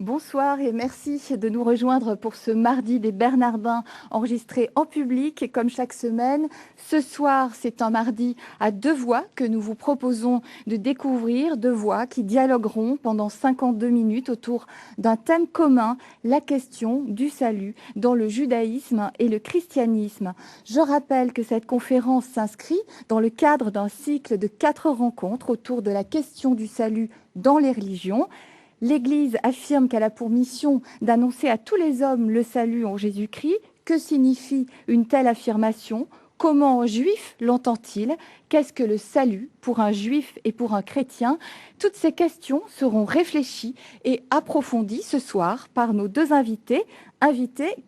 Bonsoir et merci de nous rejoindre pour ce mardi des Bernardins enregistré en public. Et comme chaque semaine, ce soir, c'est un mardi à deux voix que nous vous proposons de découvrir, deux voix qui dialogueront pendant 52 minutes autour d'un thème commun, la question du salut dans le judaïsme et le christianisme. Je rappelle que cette conférence s'inscrit dans le cadre d'un cycle de 4 rencontres autour de la question du salut dans les religions. L'Église affirme qu'elle a pour mission d'annoncer à tous les hommes le salut en Jésus-Christ. Que signifie une telle affirmation? Comment un juif l'entend-il? Qu'est-ce que le salut pour un juif et pour un chrétien? Toutes ces questions seront réfléchies et approfondies ce soir par nos deux invités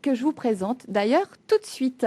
que je vous présente d'ailleurs tout de suite.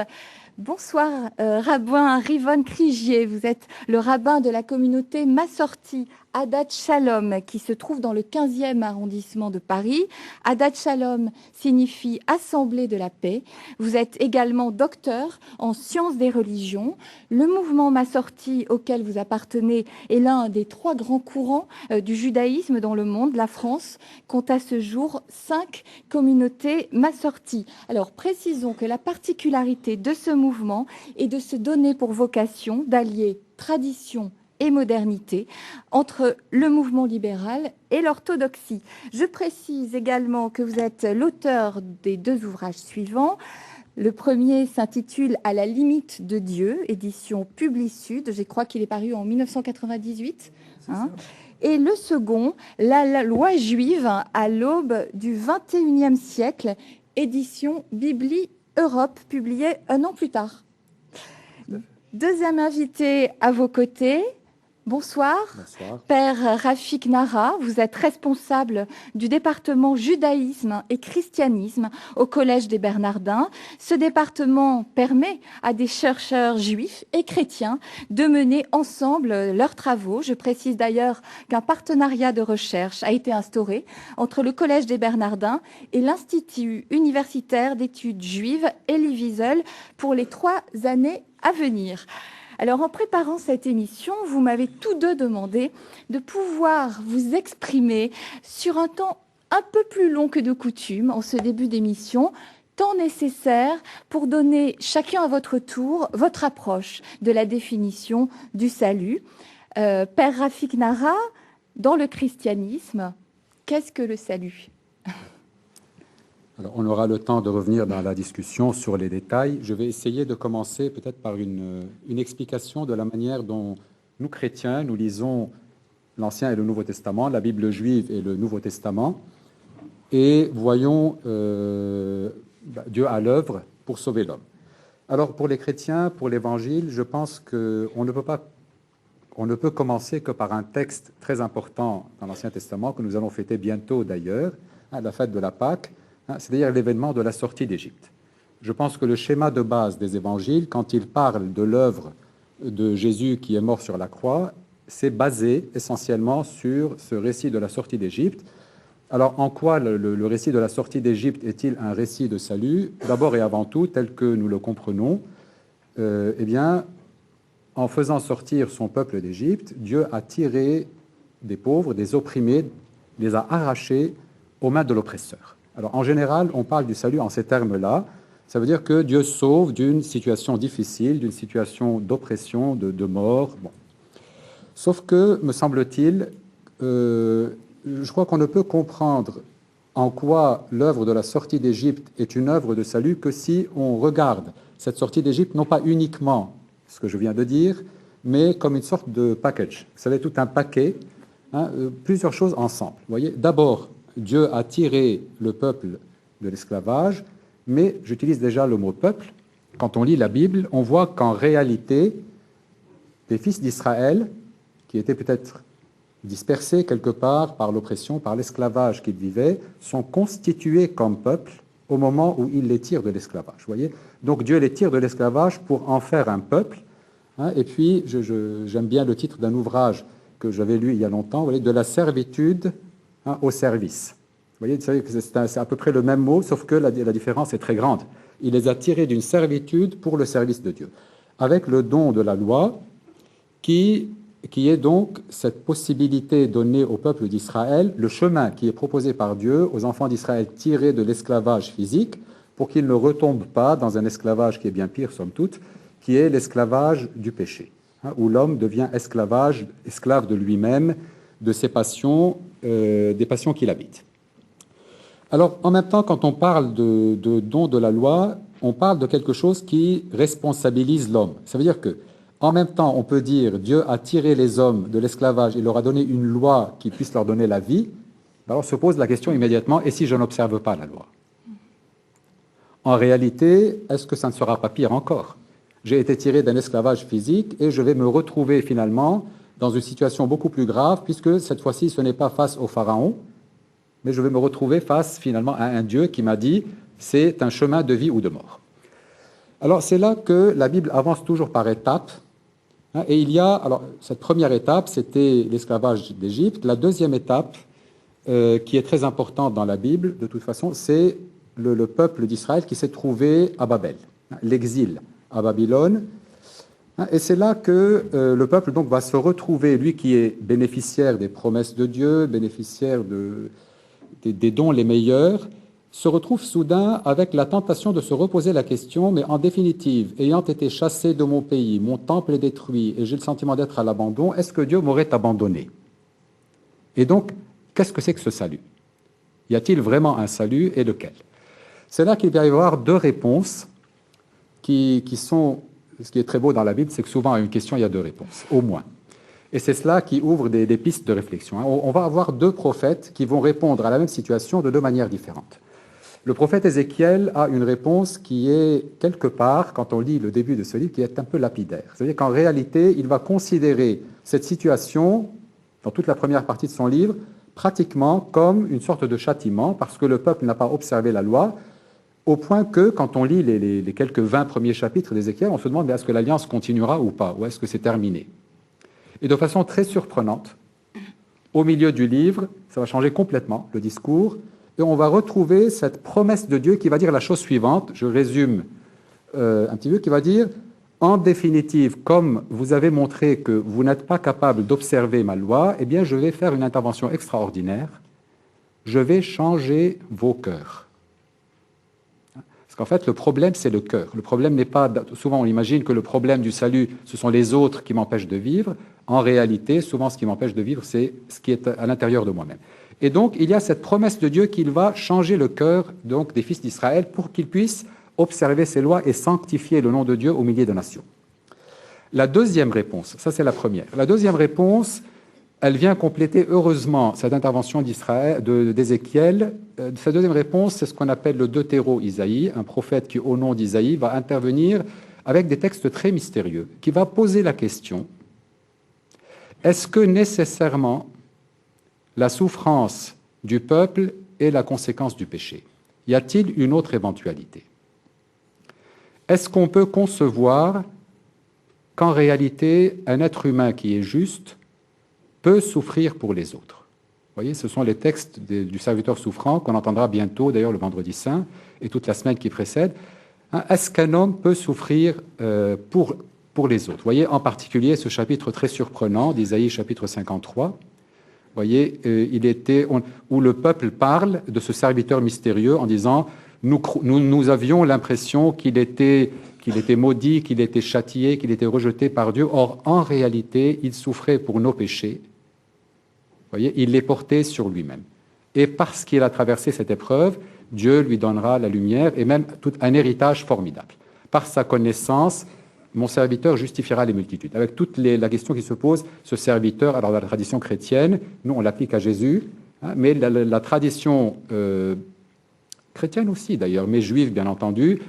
Bonsoir, rabbin Rivon Krigier. Vous êtes le rabbin de la communauté Massorti Hadat Shalom, qui se trouve dans le 15e arrondissement de Paris. Hadat Shalom signifie Assemblée de la paix. Vous êtes également docteur en sciences des religions. Le mouvement Massorti auquel vous appartenez est l'un des 3 grands courants du judaïsme dans le monde. La France compte à ce jour 5 communautés Massorti. Alors précisons que la particularité de ce mouvement est de se donner pour vocation d'allier tradition et modernité entre le mouvement libéral et l'orthodoxie. Je précise également que vous êtes l'auteur des 2 ouvrages suivants. Le premier s'intitule « À la limite de Dieu », édition Publisud. Je crois qu'il est paru en 1998. Et le second, la loi juive à l'aube du XXIe siècle, édition Bibli Europe, publiée 1 an plus tard. Deuxième invité à vos côtés. Bonsoir. Bonsoir. Père Rafik Nara, vous êtes responsable du département judaïsme et christianisme au Collège des Bernardins. Ce département permet à des chercheurs juifs et chrétiens de mener ensemble leurs travaux. Je précise d'ailleurs qu'un partenariat de recherche a été instauré entre le Collège des Bernardins et l'Institut universitaire d'études juives Elie Wiesel pour les 3 années à venir. Alors, en préparant cette émission, vous m'avez tous deux demandé de pouvoir vous exprimer sur un temps un peu plus long que de coutume en ce début d'émission, temps nécessaire pour donner chacun à votre tour votre approche de la définition du salut. Père Rafik Nara, dans le christianisme, qu'est-ce que le salut ? Alors, on aura le temps de revenir dans la discussion sur les détails. Je vais essayer de commencer peut-être par une explication de la manière dont nous, chrétiens, nous lisons l'Ancien et le Nouveau Testament, la Bible juive et le Nouveau Testament, et voyons Dieu à l'œuvre pour sauver l'homme. Alors, pour les chrétiens, pour l'Évangile, je pense qu'on ne peut commencer que par un texte très important dans l'Ancien Testament, que nous allons fêter bientôt d'ailleurs, la fête de la Pâque, c'est-à-dire l'événement de la sortie d'Égypte. Je pense que le schéma de base des évangiles, quand ils parlent de l'œuvre de Jésus qui est mort sur la croix, c'est basé essentiellement sur ce récit de la sortie d'Égypte. Alors, en quoi le récit de la sortie d'Égypte est-il un récit de salut? D'abord et avant tout, tel que nous le comprenons, eh bien, en faisant sortir son peuple d'Égypte, Dieu a tiré des pauvres, des opprimés, les a arrachés aux mains de l'oppresseur. Alors, en général, on parle du salut en ces termes-là. Ça veut dire que Dieu sauve d'une situation difficile, d'une situation d'oppression, de mort. Bon. Sauf que, me semble-t-il, je crois qu'on ne peut comprendre en quoi l'œuvre de la sortie d'Égypte est une œuvre de salut que si on regarde cette sortie d'Égypte, non pas uniquement ce que je viens de dire, mais comme une sorte de package. Vous savez, tout un paquet, plusieurs choses ensemble. Vous voyez, d'abord, Dieu a tiré le peuple de l'esclavage, mais j'utilise déjà le mot peuple. Quand on lit la Bible, on voit qu'en réalité, les fils d'Israël, qui étaient peut-être dispersés quelque part par l'oppression, par l'esclavage qu'ils vivaient, sont constitués comme peuple au moment où il les tire de l'esclavage. Vous voyez ? Donc Dieu les tire de l'esclavage pour en faire un peuple. Et puis, j'aime bien le titre d'un ouvrage que j'avais lu il y a longtemps, vous voyez, de la servitude au service. Vous savez que c'est à peu près le même mot, sauf que la différence est très grande. Il les a tirés d'une servitude pour le service de Dieu, avec le don de la loi qui qui est donc cette possibilité donnée au peuple d'Israël, le chemin qui est proposé par Dieu aux enfants d'Israël tirés de l'esclavage physique, pour qu'ils ne retombent pas dans un esclavage qui est bien pire, somme toute, qui est l'esclavage du péché, où l'homme devient esclave de lui-même, de ses passions, des passions qu'il habite. Alors, en même temps, quand on parle de don de la loi, on parle de quelque chose qui responsabilise l'homme. Ça veut dire que, en même temps, on peut dire Dieu a tiré les hommes de l'esclavage, il leur a donné une loi qui puisse leur donner la vie. Alors se pose la question immédiatement, et si je n'observe pas la loi? En réalité, est-ce que ça ne sera pas pire encore? J'ai été tiré d'un esclavage physique et je vais me retrouver finalement dans une situation beaucoup plus grave, puisque cette fois-ci, ce n'est pas face au Pharaon, mais je vais me retrouver face finalement à un Dieu qui m'a dit c'est un chemin de vie ou de mort. Alors c'est là que la Bible avance toujours par étapes. Et il y a, alors cette première étape, c'était l'esclavage d'Égypte. La deuxième étape, qui est très importante dans la Bible, de toute façon, c'est le peuple d'Israël qui s'est trouvé à Babel, l'exil à Babylone. Et c'est là que le peuple donc va se retrouver, lui qui est bénéficiaire des promesses de Dieu, bénéficiaire des dons les meilleurs, se retrouve soudain avec la tentation de se reposer la question, mais en définitive, ayant été chassé de mon pays, mon temple est détruit et j'ai le sentiment d'être à l'abandon, est-ce que Dieu m'aurait abandonné? Et donc, qu'est-ce que c'est que ce salut? Y a-t-il vraiment un salut et lequel? C'est là qu'il va y avoir deux réponses qui sont... Ce qui est très beau dans la Bible, c'est que souvent à une question, il y a deux réponses, au moins. Et c'est cela qui ouvre des pistes de réflexion. On va avoir deux prophètes qui vont répondre à la même situation de deux manières différentes. Le prophète Ézéchiel a une réponse qui est quelque part, quand on lit le début de ce livre, qui est un peu lapidaire. C'est-à-dire qu'en réalité, il va considérer cette situation, dans toute la première partie de son livre, pratiquement comme une sorte de châtiment, parce que le peuple n'a pas observé la loi, au point que, quand on lit les quelques 20 premiers chapitres d'Ézéchiel, on se demande est-ce que l'alliance continuera ou pas, ou est-ce que c'est terminé? Et de façon très surprenante, au milieu du livre, ça va changer complètement le discours, et on va retrouver cette promesse de Dieu qui va dire la chose suivante, je résume un petit peu, qui va dire, en définitive, comme vous avez montré que vous n'êtes pas capable d'observer ma loi, eh bien je vais faire une intervention extraordinaire, je vais changer vos cœurs. Parce qu'en fait, le problème, c'est le cœur. Le problème n'est pas... Souvent, on imagine que le problème du salut, ce sont les autres qui m'empêchent de vivre. En réalité, souvent, ce qui m'empêche de vivre, c'est ce qui est à l'intérieur de moi-même. Et donc, il y a cette promesse de Dieu qu'il va changer le cœur donc, des fils d'Israël pour qu'ils puissent observer ses lois et sanctifier le nom de Dieu au milieu des nations. La deuxième réponse, ça c'est la première. La deuxième réponse, elle vient compléter heureusement cette intervention d'Ézéchiel. Sa deuxième réponse, c'est ce qu'on appelle le deutéro-Isaïe, un prophète qui, au nom d'Isaïe, va intervenir avec des textes très mystérieux, qui va poser la question, est-ce que nécessairement la souffrance du peuple est la conséquence du péché? Y a-t-il une autre éventualité? Est-ce qu'on peut concevoir qu'en réalité, un être humain qui est juste peut souffrir pour les autres? Vous voyez, ce sont les textes du serviteur souffrant qu'on entendra bientôt, d'ailleurs le vendredi saint, et toute la semaine qui précède. Est-ce qu'un homme peut souffrir pour les autres? Vous voyez, en particulier, ce chapitre très surprenant d'Isaïe, chapitre 53, vous voyez, où le peuple parle de ce serviteur mystérieux en disant nous avions l'impression qu'il était maudit, qu'il était châtié, qu'il était rejeté par Dieu. Or, en réalité, il souffrait pour nos péchés. Vous voyez, il les portait sur lui-même. Et parce qu'il a traversé cette épreuve, Dieu lui donnera la lumière et même tout un héritage formidable. Par sa connaissance, mon serviteur justifiera les multitudes. Avec toute la question qui se pose, ce serviteur, alors dans la tradition chrétienne, nous on l'applique à Jésus, mais la tradition chrétienne aussi d'ailleurs, mais juive bien entendu,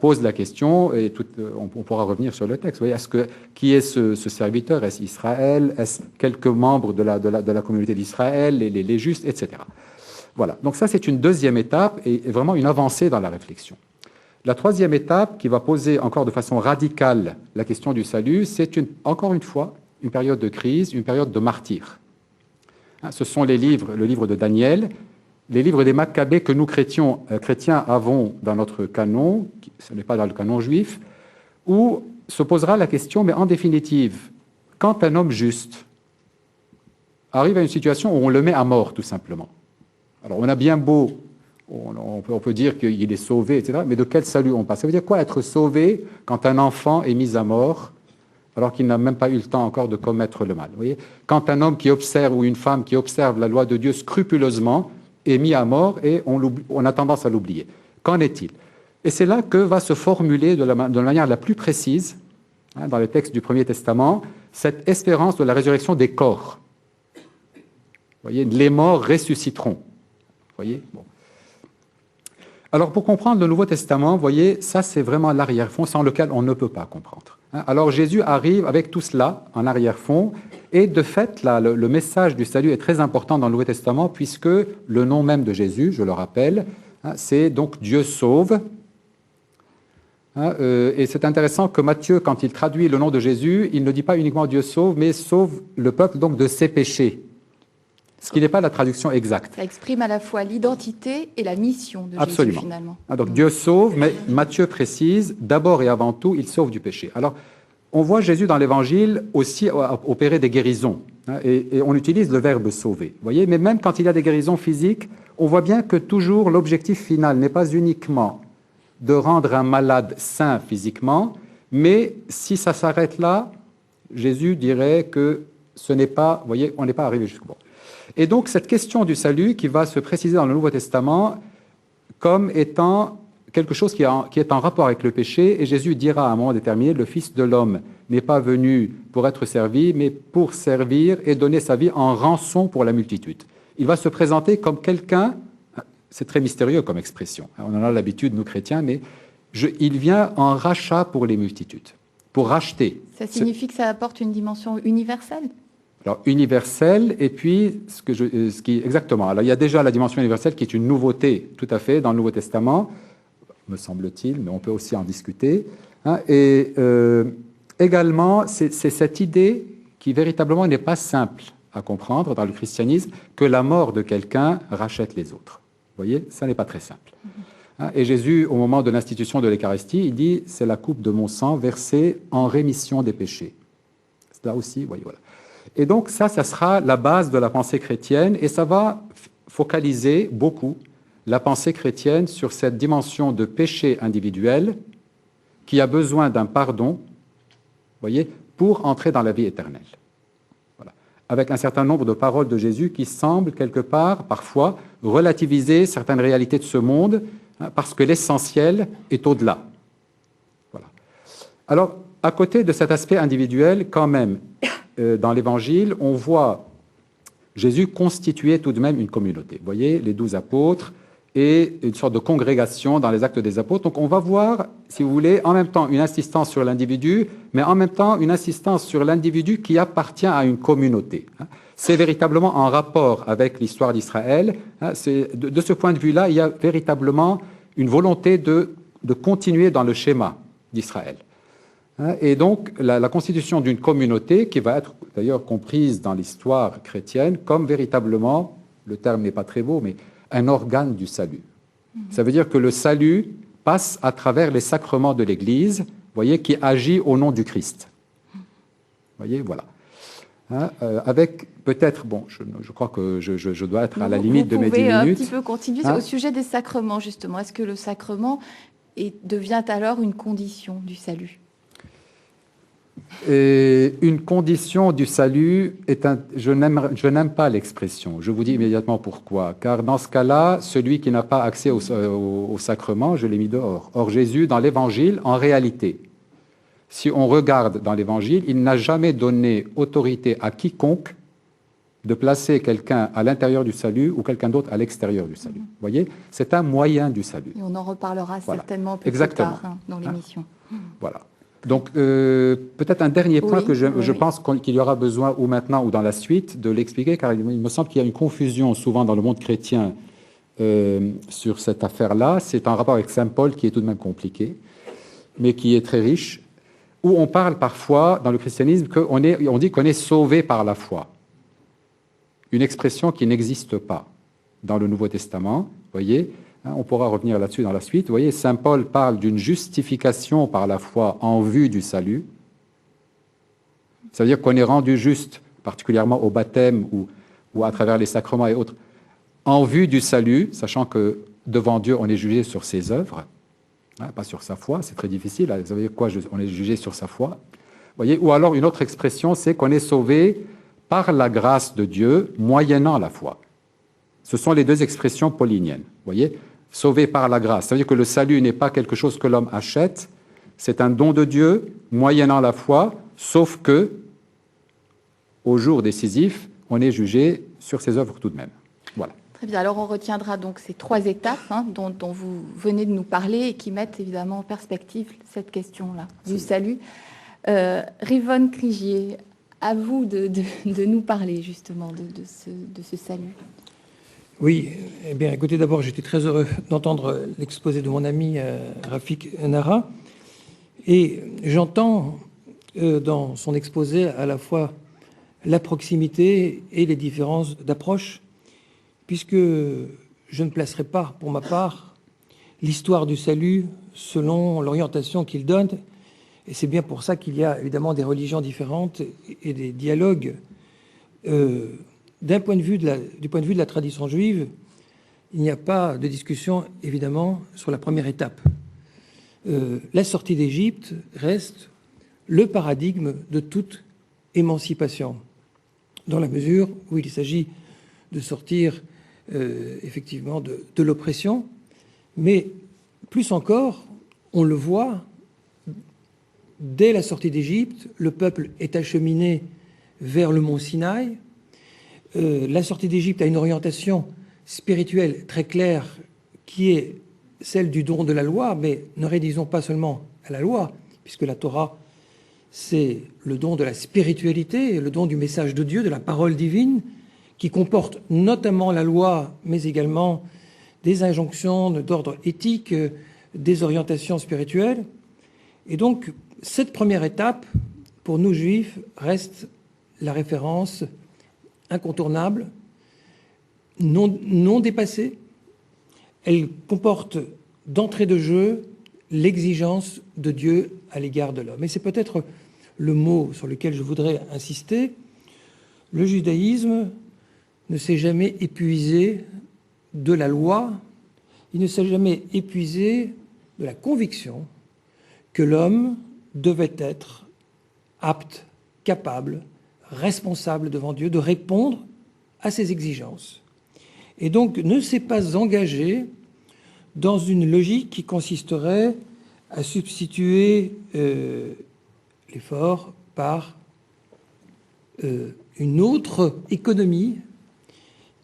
pose la question, et on pourra revenir sur le texte. Vous voyez, qui est ce serviteur? Est-ce Israël? Est-ce quelques membres de la communauté d'Israël, les justes, etc. Voilà, donc ça c'est une deuxième étape et vraiment une avancée dans la réflexion. La troisième étape, qui va poser encore de façon radicale la question du salut, c'est encore une fois une période de crise, une période de martyrs. Ce sont le livre de Daniel, les livres des Maccabées que nous chrétiens avons dans notre canon, ce n'est pas dans le canon juif, où se posera la question, mais en définitive, quand un homme juste arrive à une situation où on le met à mort, tout simplement. Alors, on a bien beau, on peut dire qu'il est sauvé, etc., mais de quel salut on parle? Ça veut dire quoi être sauvé quand un enfant est mis à mort alors qu'il n'a même pas eu le temps encore de commettre le mal? Vous voyez, quand un homme qui observe ou une femme qui observe la loi de Dieu scrupuleusement est mis à mort et on a tendance à l'oublier. Qu'en est-il? Et c'est là que va se formuler de la manière la plus précise, dans les textes du Premier Testament, cette espérance de la résurrection des corps. Vous voyez, les morts ressusciteront. Vous voyez, bon. Alors, pour comprendre le Nouveau Testament, vous voyez, ça c'est vraiment l'arrière-fond sans lequel on ne peut pas comprendre. Alors, Jésus arrive avec tout cela en arrière-fond, et de fait, là, le message du salut est très important dans le Nouveau Testament, puisque le nom même de Jésus, je le rappelle, c'est donc Dieu sauve. Et c'est intéressant que Matthieu, quand il traduit le nom de Jésus, il ne dit pas uniquement Dieu sauve, mais sauve le peuple donc de ses péchés. Ce qui n'est pas la traduction exacte. Ça exprime à la fois l'identité et la mission de Absolument. Jésus, finalement. Donc Dieu sauve, mais Matthieu précise, d'abord et avant tout, il sauve du péché. Alors, on voit Jésus dans l'Évangile aussi opérer des guérisons, et on utilise le verbe sauver. Vous voyez, mais même quand il y a des guérisons physiques, on voit bien que toujours l'objectif final n'est pas uniquement de rendre un malade sain physiquement, mais si ça s'arrête là, Jésus dirait que ce n'est pas, vous voyez, on n'est pas arrivé jusqu'au bout. Et donc, cette question du salut qui va se préciser dans le Nouveau Testament comme étant quelque chose qui est en rapport avec le péché, et Jésus dira à un moment déterminé, le Fils de l'homme n'est pas venu pour être servi, mais pour servir et donner sa vie en rançon pour la multitude. Il va se présenter comme quelqu'un, c'est très mystérieux comme expression, on en a l'habitude, nous chrétiens, mais il vient en rachat pour les multitudes, pour racheter. Ça signifie que ça apporte une dimension universelle? Alors, universel, et puis, exactement. Alors, il y a déjà la dimension universelle qui est une nouveauté, tout à fait, dans le Nouveau Testament, me semble-t-il, mais on peut aussi en discuter. Et également, c'est cette idée qui, véritablement, n'est pas simple à comprendre dans le christianisme, que la mort de quelqu'un rachète les autres. Vous voyez, ça n'est pas très simple. Et Jésus, au moment de l'institution de l'Eucharistie, il dit « c'est la coupe de mon sang versée en rémission des péchés ». Là aussi, vous voyez, voilà. Et donc ça sera la base de la pensée chrétienne, et ça va focaliser beaucoup la pensée chrétienne sur cette dimension de péché individuel qui a besoin d'un pardon, vous voyez, pour entrer dans la vie éternelle. Voilà. Avec un certain nombre de paroles de Jésus qui semblent quelque part, parfois, relativiser certaines réalités de ce monde, parce que l'essentiel est au-delà. Voilà. Alors, à côté de cet aspect individuel, quand même, dans l'Évangile, on voit Jésus constituer tout de même une communauté. Vous voyez, les 12 apôtres et une sorte de congrégation dans les Actes des Apôtres. Donc on va voir, si vous voulez, en même temps une insistance sur l'individu, mais en même temps une insistance sur l'individu qui appartient à une communauté. C'est véritablement en rapport avec l'histoire d'Israël. De ce point de vue-là, il y a véritablement une volonté de continuer dans le schéma d'Israël. Et donc, la constitution d'une communauté qui va être d'ailleurs comprise dans l'histoire chrétienne comme véritablement, le terme n'est pas très beau, mais un organe du salut. Ça veut dire que le salut passe à travers les sacrements de l'Église, vous voyez, qui agit au nom du Christ. Vous voyez, voilà. Avec peut-être, bon, je crois que je dois être à la limite de mes 10 minutes. Vous pouvez un petit peu continuer au sujet des sacrements, justement. Est-ce que le sacrement devient alors une condition du salut ? Et une condition du salut je n'aime pas l'expression. Je vous dis immédiatement pourquoi. Car dans ce cas-là, celui qui n'a pas accès au sacrement, je l'ai mis dehors. Or, Jésus, dans l'Évangile, en réalité, si on regarde dans l'Évangile, il n'a jamais donné autorité à quiconque de placer quelqu'un à l'intérieur du salut ou quelqu'un d'autre à l'extérieur du salut. Vous voyez, c'est un moyen du salut. Et on en reparlera certainement plus Exactement. tard dans l'émission. Voilà. Donc, peut-être un dernier point que je pense qu'il y aura besoin, ou maintenant ou dans la suite, de l'expliquer, car il me semble qu'il y a une confusion souvent dans le monde chrétien sur cette affaire-là. C'est un rapport avec Saint Paul qui est tout de même compliqué, mais qui est très riche, où on parle parfois, dans le christianisme, on dit qu'on est sauvé par la foi. Une expression qui n'existe pas dans le Nouveau Testament, vous voyez. On pourra revenir là-dessus dans la suite. Vous voyez, saint Paul parle d'une justification par la foi en vue du salut. Ça veut dire qu'on est rendu juste, particulièrement au baptême, où ou à travers les sacrements et autres, en vue du salut, sachant que devant Dieu, on est jugé sur ses œuvres, hein, pas sur sa foi, c'est très difficile. Vous savez quoi, on est jugé sur sa foi. Voyez, ou alors une autre expression, c'est qu'on est sauvé par la grâce de Dieu, moyennant la foi. Ce sont les deux expressions pauliniennes. Voyez, sauvé par la grâce. Ça veut dire que le salut n'est pas quelque chose que l'homme achète, c'est un don de Dieu, moyennant la foi, sauf que, au jour décisif, on est jugé sur ses œuvres tout de même. Voilà. Très bien. Alors, on retiendra donc ces 3 étapes dont vous venez de nous parler et qui mettent évidemment en perspective cette question-là du salut. Rivonne Crigier, à vous de nous parler justement de ce salut. Oui, eh bien, écoutez, d'abord, j'étais très heureux d'entendre l'exposé de mon ami Rafik Nara. Et j'entends dans son exposé à la fois la proximité et les différences d'approche, puisque je ne placerai pas, pour ma part, l'histoire du salut selon l'orientation qu'il donne. Et c'est bien pour ça qu'il y a évidemment des religions différentes et des dialogues. Du point de vue de la tradition juive, il n'y a pas de discussion, évidemment, sur la première étape. La sortie d'Égypte reste le paradigme de toute émancipation, dans la mesure où il s'agit de sortir effectivement de l'oppression, mais plus encore, on le voit, dès la sortie d'Égypte, le peuple est acheminé vers le mont Sinaï. La sortie d'Égypte a une orientation spirituelle très claire qui est celle du don de la loi, mais ne réduisons pas seulement à la loi, puisque la Torah, c'est le don de la spiritualité, le don du message de Dieu, de la parole divine, qui comporte notamment la loi, mais également des injonctions d'ordre éthique, des orientations spirituelles. Et donc, cette première étape, pour nous juifs, reste la référence incontournable, non dépassée. Elle comporte d'entrée de jeu l'exigence de Dieu à l'égard de l'homme. Et c'est peut-être le mot sur lequel je voudrais insister. Le judaïsme ne s'est jamais épuisé de la loi, il ne s'est jamais épuisé de la conviction que l'homme devait être apte, capable, responsable devant Dieu de répondre à ses exigences. Et donc ne s'est pas engagé dans une logique qui consisterait à substituer l'effort par une autre économie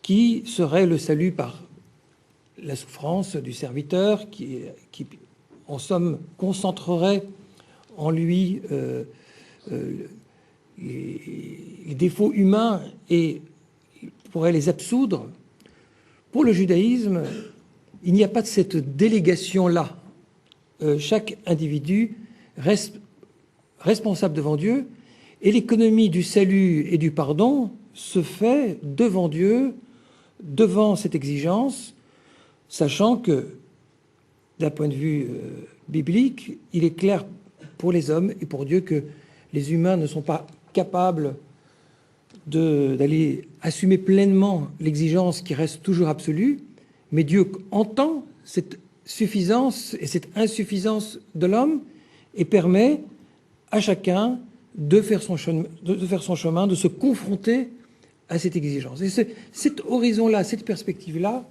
qui serait le salut par la souffrance du serviteur, qui en somme concentrerait en lui les défauts humains et pourrait les absoudre. Pour le judaïsme, il n'y a pas de cette délégation-là. Chaque individu reste responsable devant Dieu et l'économie du salut et du pardon se fait devant Dieu, devant cette exigence, sachant que, d'un point de vue biblique, il est clair pour les hommes et pour Dieu que les humains ne sont pas capables d'aller assumer pleinement l'exigence qui reste toujours absolue, mais Dieu entend cette suffisance et cette insuffisance de l'homme et permet à chacun de faire son chemin, de se confronter à cette exigence. Et cet horizon-là, cette perspective-là,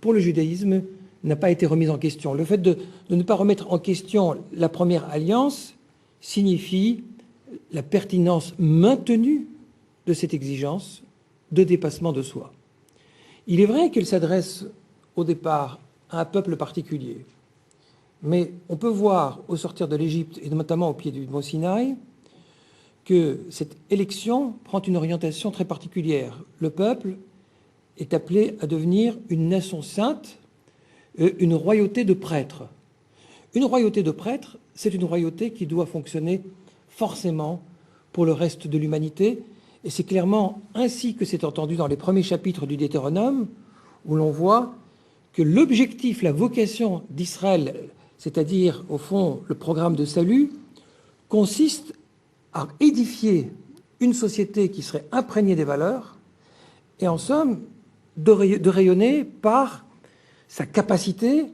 pour le judaïsme, n'a pas été remise en question. Le fait de ne pas remettre en question la première alliance signifie la pertinence maintenue de cette exigence de dépassement de soi. Il est vrai qu'elle s'adresse au départ à un peuple particulier, mais on peut voir au sortir de l'Égypte, et notamment au pied du mont Sinaï, que cette élection prend une orientation très particulière. Le peuple est appelé à devenir une nation sainte, une royauté de prêtres. Une royauté de prêtres, c'est une royauté qui doit fonctionner forcément pour le reste de l'humanité, et c'est clairement ainsi que c'est entendu dans les premiers chapitres du Deutéronome, où l'on voit que l'objectif, la vocation d'Israël, c'est-à-dire au fond le programme de salut, consiste à édifier une société qui serait imprégnée des valeurs et en somme de rayonner par sa capacité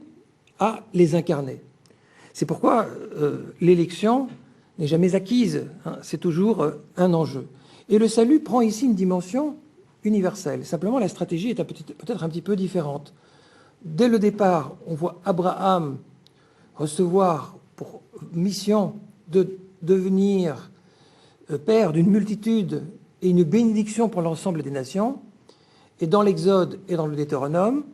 à les incarner. C'est pourquoi l'élection n'est jamais acquise, hein, c'est toujours un enjeu. Et le salut prend ici une dimension universelle. Simplement, la stratégie est peut-être un petit peu différente. Dès le départ, on voit Abraham recevoir pour mission de devenir père d'une multitude et une bénédiction pour l'ensemble des nations. Et dans l'Exode et dans le Deutéronome,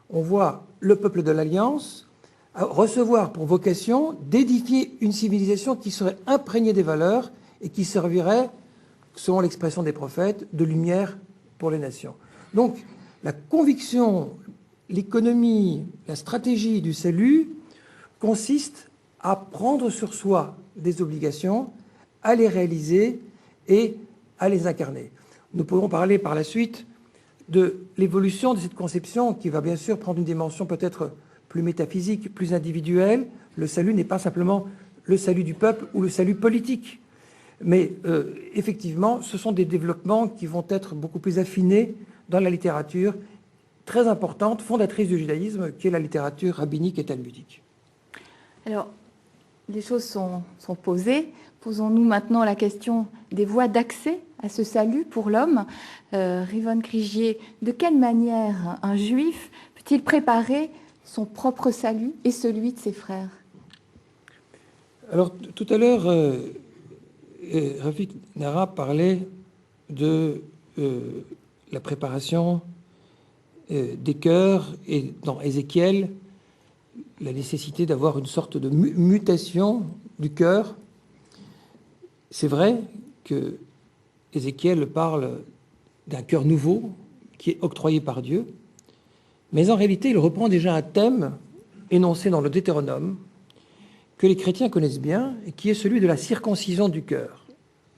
on voit le peuple de l'Alliance recevoir pour vocation d'édifier une civilisation qui serait imprégnée des valeurs et qui servirait, selon l'expression des prophètes, de lumière pour les nations. Donc, la conviction, l'économie, la stratégie du salut consiste à prendre sur soi des obligations, à les réaliser et à les incarner. Nous pourrons parler par la suite de l'évolution de cette conception qui va bien sûr prendre une dimension peut-être plus métaphysique, plus individuelle. Le salut n'est pas simplement le salut du peuple ou le salut politique. Mais effectivement, ce sont des développements qui vont être beaucoup plus affinés dans la littérature très importante, fondatrice du judaïsme, qui est la littérature rabbinique et talmudique. Alors, les choses sont posées. Posons-nous maintenant la question des voies d'accès à ce salut pour l'homme. Rivonne Krigier, de quelle manière un juif peut-il préparer son propre salut et celui de ses frères? Alors, tout à l'heure, Rafik Nara parlait de la préparation des cœurs et dans Ézéchiel, la nécessité d'avoir une sorte de mutation du cœur. C'est vrai que Ézéchiel parle d'un cœur nouveau qui est octroyé par Dieu, mais en réalité, il reprend déjà un thème énoncé dans le Deutéronome que les chrétiens connaissent bien et qui est celui de la circoncision du cœur.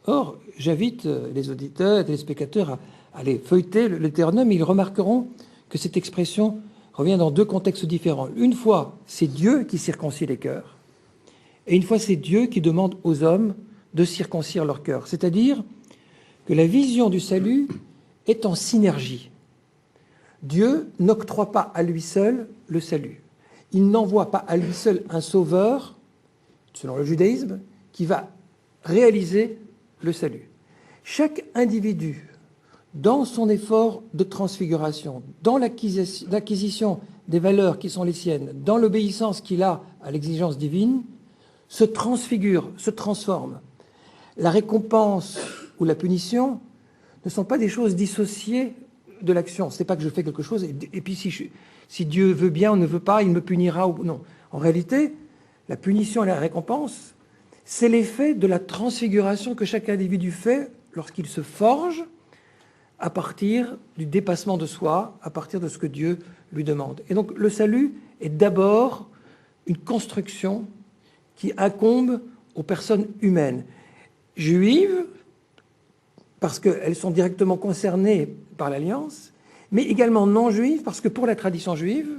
Or, j'invite les auditeurs et les spectateurs à aller feuilleter le Deutéronome. Ils remarqueront que cette expression revient dans deux contextes différents. Une fois, c'est Dieu qui circoncit les cœurs, et une fois, c'est Dieu qui demande aux hommes de circoncire leur cœur. C'est-à-dire que la vision du salut est en synergie. Dieu n'octroie pas à lui seul le salut. Il n'envoie pas à lui seul un sauveur, selon le judaïsme, qui va réaliser le salut. Chaque individu, dans son effort de transfiguration, dans l'acquisition des valeurs qui sont les siennes, dans l'obéissance qu'il a à l'exigence divine, se transfigure, se transforme. La récompense ou la punition ne sont pas des choses dissociées de l'action. Ce n'est pas que je fais quelque chose et puis si Dieu veut bien ou ne veut pas, il me punira ou non. En réalité, la punition et la récompense, c'est l'effet de la transfiguration que chaque individu fait lorsqu'il se forge à partir du dépassement de soi, à partir de ce que Dieu lui demande. Et donc le salut est d'abord une construction qui incombe aux personnes humaines, juives, parce qu'elles sont directement concernées par l'Alliance, mais également non juives, parce que pour la tradition juive,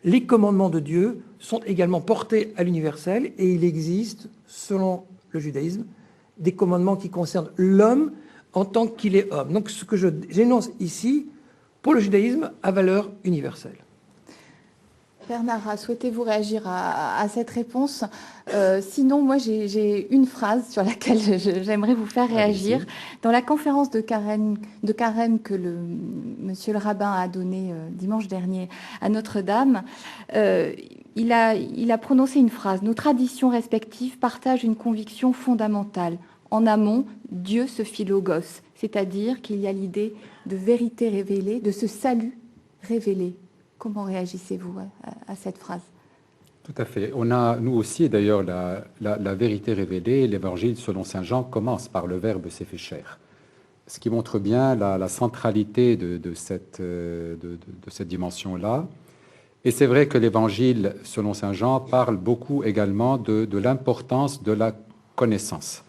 les commandements de Dieu sont également portés à l'universel, et il existe, selon le judaïsme, des commandements qui concernent l'homme en tant qu'il est homme. Donc ce que j'énonce ici, pour le judaïsme, a valeur universelle. Bernard, souhaitez-vous réagir à cette réponse? Sinon, moi, j'ai une phrase sur laquelle j'aimerais vous faire réagir. Dans la conférence de carême que monsieur le rabbin a donnée dimanche dernier à Notre-Dame, il a prononcé une phrase. Nos traditions respectives partagent une conviction fondamentale. En amont, Dieu se fit logos, c'est-à-dire qu'il y a l'idée de vérité révélée, de ce salut révélé. Comment réagissez-vous à cette phrase? Tout à fait. On a, nous aussi, d'ailleurs, la vérité révélée, l'évangile selon saint Jean commence par le Verbe s'est fait chair. Ce qui montre bien la centralité de cette dimension-là. Et c'est vrai que l'évangile selon saint Jean parle beaucoup également de l'importance de la connaissance.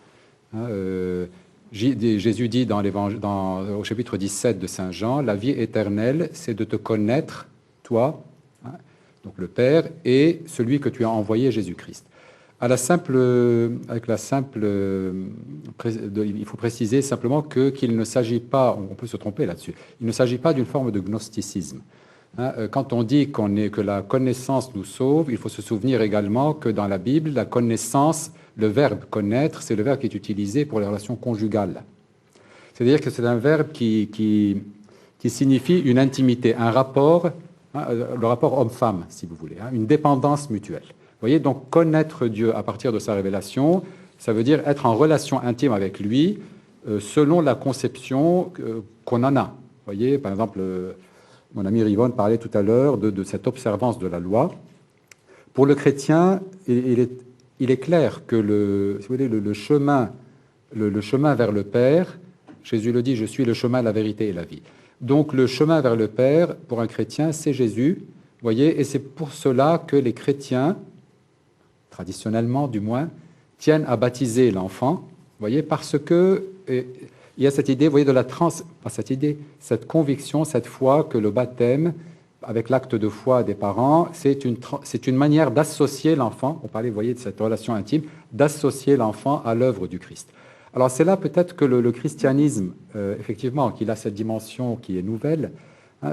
Jésus dit au chapitre 17 de saint Jean, la vie éternelle, c'est de te connaître, toi, donc le Père, et celui que tu as envoyé, Jésus-Christ. Il faut préciser simplement qu'il ne s'agit pas, on peut se tromper là-dessus, il ne s'agit pas d'une forme de gnosticisme. Quand on dit que la connaissance nous sauve, il faut se souvenir également que dans la Bible, la connaissance, le verbe connaître, c'est le verbe qui est utilisé pour les relations conjugales. C'est-à-dire que c'est un verbe qui signifie une intimité, un rapport, le rapport homme-femme, si vous voulez, une dépendance mutuelle. Vous voyez, donc connaître Dieu à partir de sa révélation, ça veut dire être en relation intime avec lui selon la conception qu'on en a. Vous voyez, par exemple, mon ami Rivonne parlait tout à l'heure de cette observance de la loi. Pour le chrétien, il est clair que si vous voulez, le chemin vers le Père, Jésus le dit, je suis le chemin, la vérité et la vie. Donc le chemin vers le Père, pour un chrétien, c'est Jésus. Vous voyez, et c'est pour cela que les chrétiens, traditionnellement du moins, tiennent à baptiser l'enfant, vous voyez, parce que il y a cette idée, vous voyez, cette conviction, cette foi que le baptême, avec l'acte de foi des parents, c'est une manière d'associer l'enfant, on parlait, vous voyez, de cette relation intime, d'associer l'enfant à l'œuvre du Christ. Alors c'est là peut-être que le christianisme, effectivement, qu'il a cette dimension qui est nouvelle,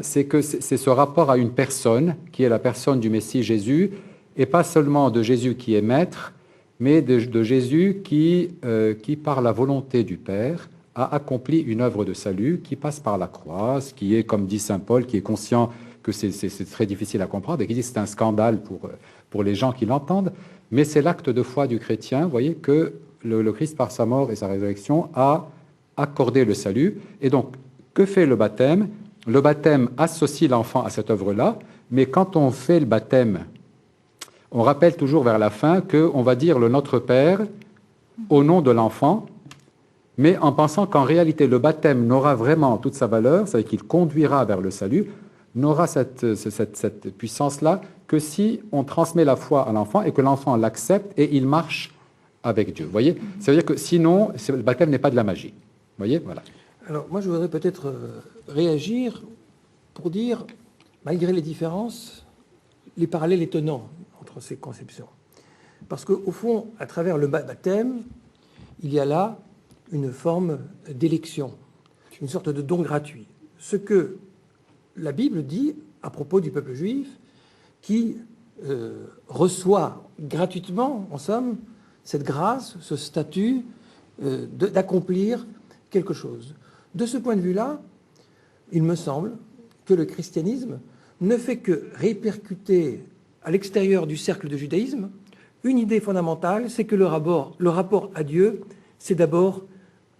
c'est ce rapport à une personne, qui est la personne du Messie Jésus, et pas seulement de Jésus qui est maître, mais de Jésus qui, par la volonté du Père, a accompli une œuvre de salut qui passe par la croix, ce qui est, comme dit saint Paul, qui est conscient que c'est très difficile à comprendre et qui dit que c'est un scandale pour les gens qui l'entendent, mais c'est l'acte de foi du chrétien, vous voyez, que le Christ, par sa mort et sa résurrection, a accordé le salut. Et donc, que fait le baptême? Le baptême associe l'enfant à cette œuvre-là, mais quand on fait le baptême, on rappelle toujours vers la fin qu'on va dire le Notre Père au nom de l'enfant, mais en pensant qu'en réalité, le baptême n'aura vraiment toute sa valeur, c'est-à-dire qu'il conduira vers le salut, n'aura cette puissance-là que si on transmet la foi à l'enfant et que l'enfant l'accepte et il marche avec Dieu. Vous voyez? Ça veut dire que sinon, le baptême n'est pas de la magie. Vous voyez? Voilà. Alors, moi, je voudrais peut-être réagir pour dire, malgré les différences, les parallèles étonnants entre ces conceptions. Parce qu'au fond, à travers le baptême, il y a là une forme d'élection, une sorte de don gratuit. Ce que la Bible dit à propos du peuple juif qui reçoit gratuitement, en somme, cette grâce, ce statut d'accomplir quelque chose. De ce point de vue-là, il me semble que le christianisme ne fait que répercuter à l'extérieur du cercle de judaïsme une idée fondamentale, c'est que le rapport à Dieu, c'est d'abord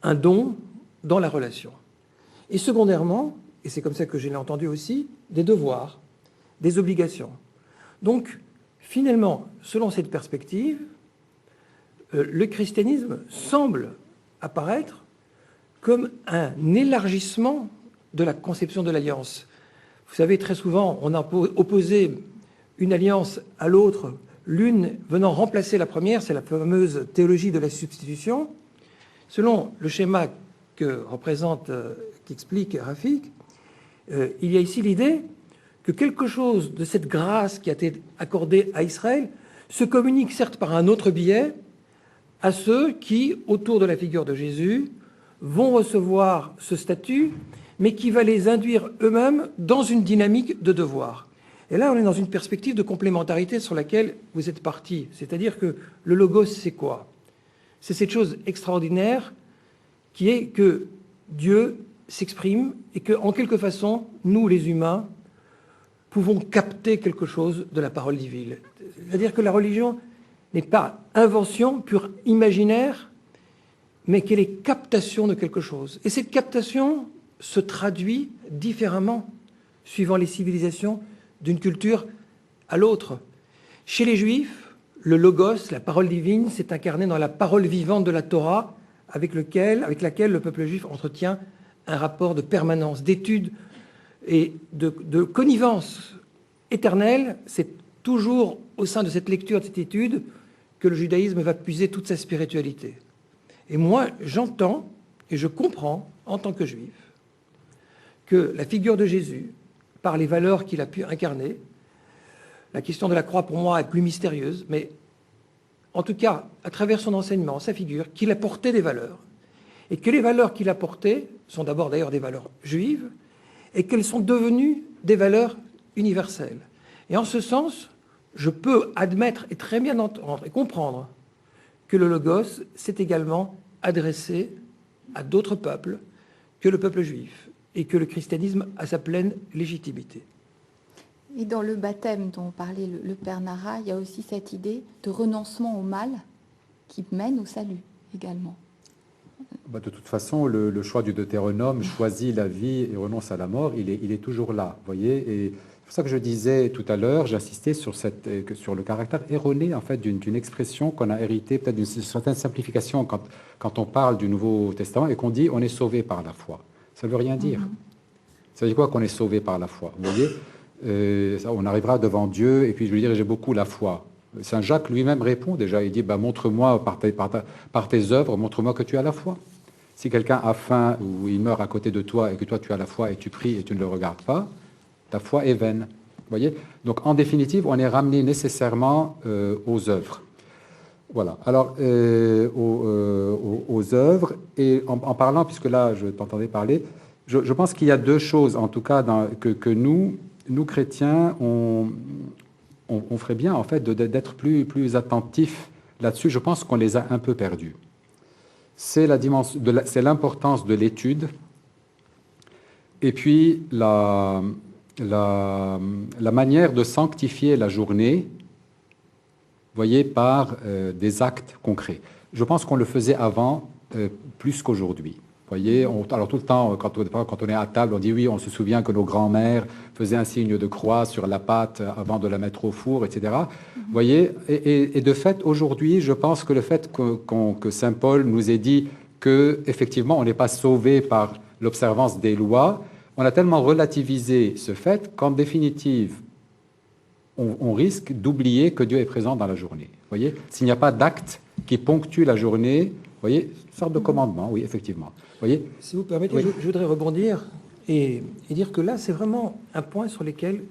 un don dans la relation. Et secondairement, et c'est comme ça que je l'ai entendu aussi, des devoirs, des obligations. Donc, finalement, selon cette perspective, le christianisme semble apparaître comme un élargissement de la conception de l'alliance. Vous savez, très souvent, on a opposé une alliance à l'autre, l'une venant remplacer la première, c'est la fameuse théologie de la substitution. Selon le schéma qu'explique Rafik, il y a ici l'idée que quelque chose de cette grâce qui a été accordée à Israël se communique certes par un autre biais à ceux qui, autour de la figure de Jésus, vont recevoir ce statut, mais qui va les induire eux-mêmes dans une dynamique de devoir. Et là, on est dans une perspective de complémentarité sur laquelle vous êtes partis. C'est-à-dire que le logos, c'est quoi? C'est cette chose extraordinaire qui est que Dieu s'exprime et que, en quelque façon, nous, les humains, pouvons capter quelque chose de la parole divine. C'est-à-dire que la religion n'est pas invention pure imaginaire, mais qu'elle est captation de quelque chose. Et cette captation se traduit différemment suivant les civilisations d'une culture à l'autre. Chez les Juifs, le logos, la parole divine, s'est incarné dans la parole vivante de la Torah, avec laquelle le peuple juif entretient un rapport de permanence, d'étude et de connivence éternelle. C'est toujours au sein de cette lecture, de cette étude, que le judaïsme va puiser toute sa spiritualité. Et moi, j'entends et je comprends, en tant que juif, que la figure de Jésus, par les valeurs qu'il a pu incarner, la question de la croix, pour moi, est plus mystérieuse, mais en tout cas à travers son enseignement, sa figure, qu'il a porté des valeurs. Et que les valeurs qu'il a portées sont d'abord d'ailleurs des valeurs juives, et qu'elles sont devenues des valeurs universelles. Et en ce sens, je peux admettre et très bien entendre et comprendre que le Logos s'est également adressé à d'autres peuples que le peuple juif, et que le christianisme a sa pleine légitimité. Et dans le baptême dont parlait le Père Nara, il y a aussi cette idée de renoncement au mal qui mène au salut également. De toute façon, le choix du Deutéronome choisit la vie et renonce à la mort, il est toujours là, vous voyez. Et c'est pour ça que je disais tout à l'heure, j'insistais sur le caractère erroné en fait d'une expression qu'on a héritée, peut-être d'une certaine simplification quand on parle du Nouveau Testament et qu'on dit on est sauvé par la foi. Ça ne veut rien dire. Ça veut dire quoi qu'on est sauvé par la foi? Vous voyez, on arrivera devant Dieu et puis je veux dire j'ai beaucoup la foi. Saint Jacques lui-même répond déjà, il dit montre-moi par tes œuvres, montre-moi que tu as la foi. Si quelqu'un a faim ou il meurt à côté de toi et que toi tu as la foi et tu pries et tu ne le regardes pas, ta foi est vaine. Vous voyez? Donc en définitive, on est ramené nécessairement aux œuvres. Voilà. Alors aux œuvres et en parlant, puisque là je t'entendais parler, je pense qu'il y a deux choses en tout cas que nous chrétiens on ferait bien en fait d'être plus attentifs là-dessus. Je pense qu'on les a un peu perdus. C'est l'importance de l'étude et puis la manière de sanctifier la journée, voyez, par des actes concrets. Je pense qu'on le faisait avant plus qu'aujourd'hui. Voyez, alors tout le temps, quand on est à table, on dit oui, on se souvient que nos grands-mères faisaient un signe de croix sur la pâte avant de la mettre au four, etc. Voyez, et de fait, aujourd'hui, je pense que le fait que saint Paul nous ait dit que effectivement, on n'est pas sauvé par l'observance des lois, on a tellement relativisé ce fait qu'en définitive, on risque d'oublier que Dieu est présent dans la journée. Voyez, s'il n'y a pas d'acte qui ponctue la journée, vous voyez, une sorte de commandement, oui, effectivement. Voyez, si vous permettez, oui. je voudrais rebondir et dire que là, c'est vraiment un point sur lequel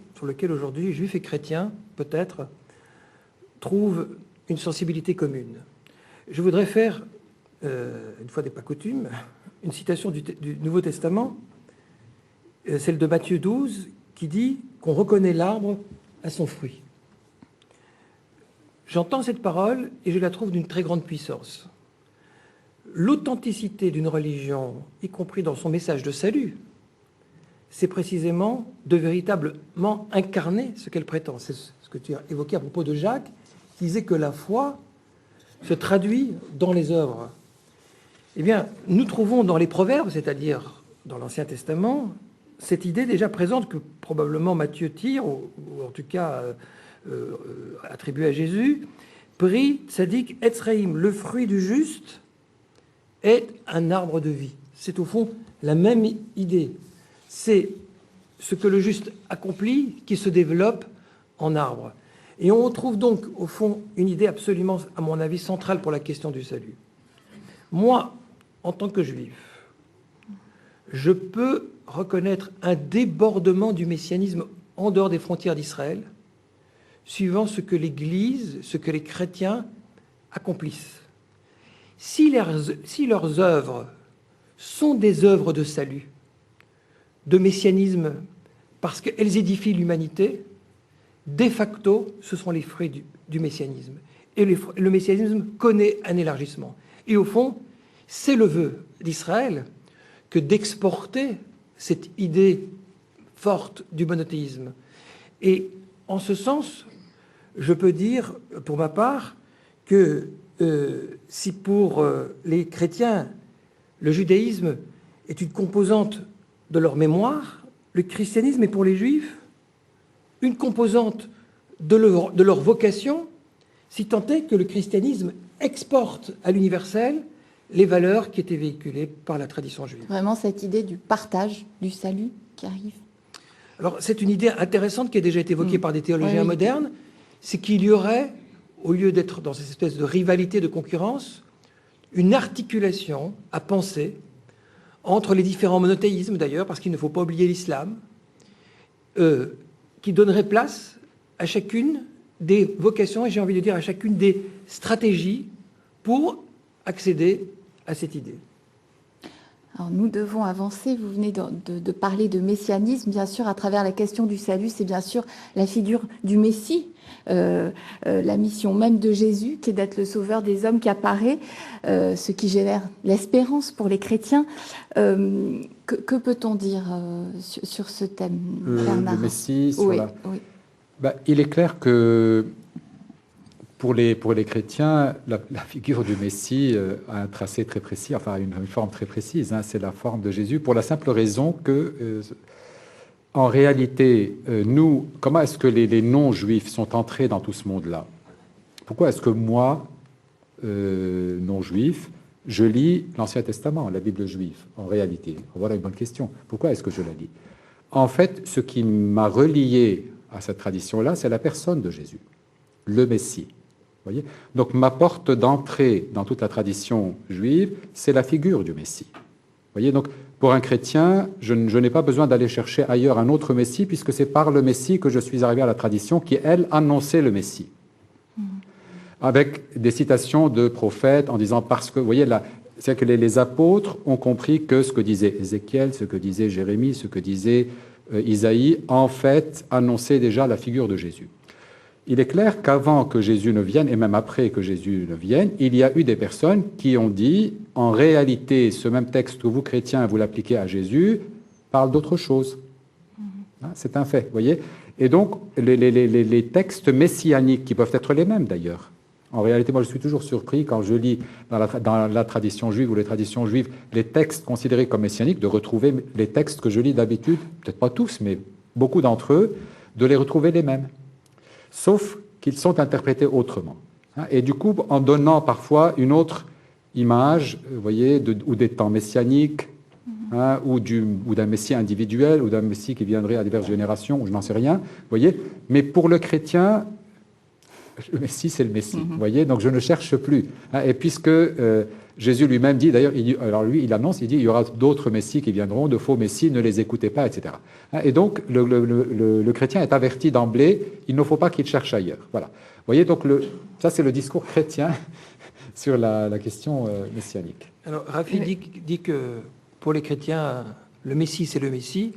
aujourd'hui, juifs et chrétiens, peut-être, trouvent une sensibilité commune. Je voudrais faire, une fois n'est pas coutume, une citation du Nouveau Testament, celle de Matthieu 12, qui dit qu'on reconnaît l'arbre à son fruit. J'entends cette parole et je la trouve d'une très grande puissance. L'authenticité d'une religion, y compris dans son message de salut, c'est précisément de véritablement incarner ce qu'elle prétend. C'est ce que tu as évoqué à propos de Jacques, qui disait que la foi se traduit dans les œuvres. Eh bien, nous trouvons dans les Proverbes, c'est-à-dire dans l'Ancien Testament, cette idée déjà présente que probablement Matthieu tire, ou en tout cas attribuée à Jésus, Pri, Tzadik, Etzraïm, le fruit du juste est un arbre de vie. C'est au fond la même idée. C'est ce que le juste accomplit qui se développe en arbre. Et on retrouve donc au fond une idée absolument, à mon avis, centrale pour la question du salut. Moi, en tant que juif, je peux reconnaître un débordement du messianisme en dehors des frontières d'Israël, suivant ce que l'Église, ce que les chrétiens accomplissent. Si leurs œuvres sont des œuvres de salut, de messianisme, parce qu'elles édifient l'humanité, de facto, ce sont les fruits du messianisme. Et le messianisme connaît un élargissement. Et au fond, c'est le vœu d'Israël que d'exporter cette idée forte du monothéisme. Et en ce sens, je peux dire, pour ma part, que si pour les chrétiens, le judaïsme est une composante de leur mémoire, le christianisme est pour les juifs une composante de leur vocation, si tant est que le christianisme exporte à l'universel les valeurs qui étaient véhiculées par la tradition juive. Vraiment cette idée du partage, du salut qui arrive. Alors c'est une idée intéressante qui a déjà été évoquée par des théologiens modernes, c'est qu'il y aurait, au lieu d'être dans cette espèce de rivalité, de concurrence, une articulation à penser entre les différents monothéismes d'ailleurs, parce qu'il ne faut pas oublier l'islam, qui donnerait place à chacune des vocations et j'ai envie de dire à chacune des stratégies pour accéder à cette idée. Alors nous devons avancer. Vous venez de parler de messianisme, bien sûr, à travers la question du salut. C'est bien sûr la figure du Messie, la mission même de Jésus, qui est d'être le sauveur des hommes, qui apparaît, ce qui génère l'espérance pour les chrétiens. Que peut-on dire sur ce thème, Bernard? Le Messie, Oui. il est clair que pour les chrétiens, la figure du Messie a un tracé très précis, enfin une forme très précise, hein, c'est la forme de Jésus, pour la simple raison que, en réalité, nous, comment est-ce que les non-juifs sont entrés dans tout ce monde-là? Pourquoi est-ce que moi, non-juif, je lis l'Ancien Testament, la Bible juive, en réalité? Voilà une bonne question. Pourquoi est-ce que je la lis? En fait, ce qui m'a relié à cette tradition-là, c'est la personne de Jésus, le Messie. Voyez, donc ma porte d'entrée dans toute la tradition juive, c'est la figure du Messie. Voyez, donc pour un chrétien, je n'ai pas besoin d'aller chercher ailleurs un autre Messie, puisque c'est par le Messie que je suis arrivé à la tradition qui, elle, annonçait le Messie. Avec des citations de prophètes en disant, parce que, vous voyez, c'est que les apôtres ont compris que ce que disait Ézéchiel, ce que disait Jérémie, ce que disait Isaïe, en fait, annonçait déjà la figure de Jésus. Il est clair qu'avant que Jésus ne vienne, et même après que Jésus ne vienne, il y a eu des personnes qui ont dit, en réalité, ce même texte que vous, chrétiens, vous l'appliquez à Jésus, parle d'autre chose. C'est un fait, vous voyez. Et donc, les textes messianiques, qui peuvent être les mêmes d'ailleurs. En réalité, moi, je suis toujours surpris quand je lis dans la tradition juive ou les traditions juives les textes considérés comme messianiques, de retrouver les textes que je lis d'habitude, peut-être pas tous, mais beaucoup d'entre eux, de les retrouver les mêmes. Sauf qu'ils sont interprétés autrement. Et du coup, en donnant parfois une autre image, vous voyez, ou des temps messianiques, ou d'un Messie individuel, ou d'un Messie qui viendrait à diverses générations, ou je n'en sais rien, vous voyez. Mais pour le chrétien, le Messie, c'est le Messie, vous voyez, donc je ne cherche plus. Et puisque Jésus lui-même dit, d'ailleurs, alors lui, il annonce, il dit, il y aura d'autres Messies qui viendront, de faux Messies, ne les écoutez pas, etc. Et donc, le chrétien est averti d'emblée, il ne faut pas qu'il cherche ailleurs. Voilà. Vous voyez, donc, ça, c'est le discours chrétien sur la question messianique. Alors, Rafi dit que pour les chrétiens, le Messie, c'est le Messie.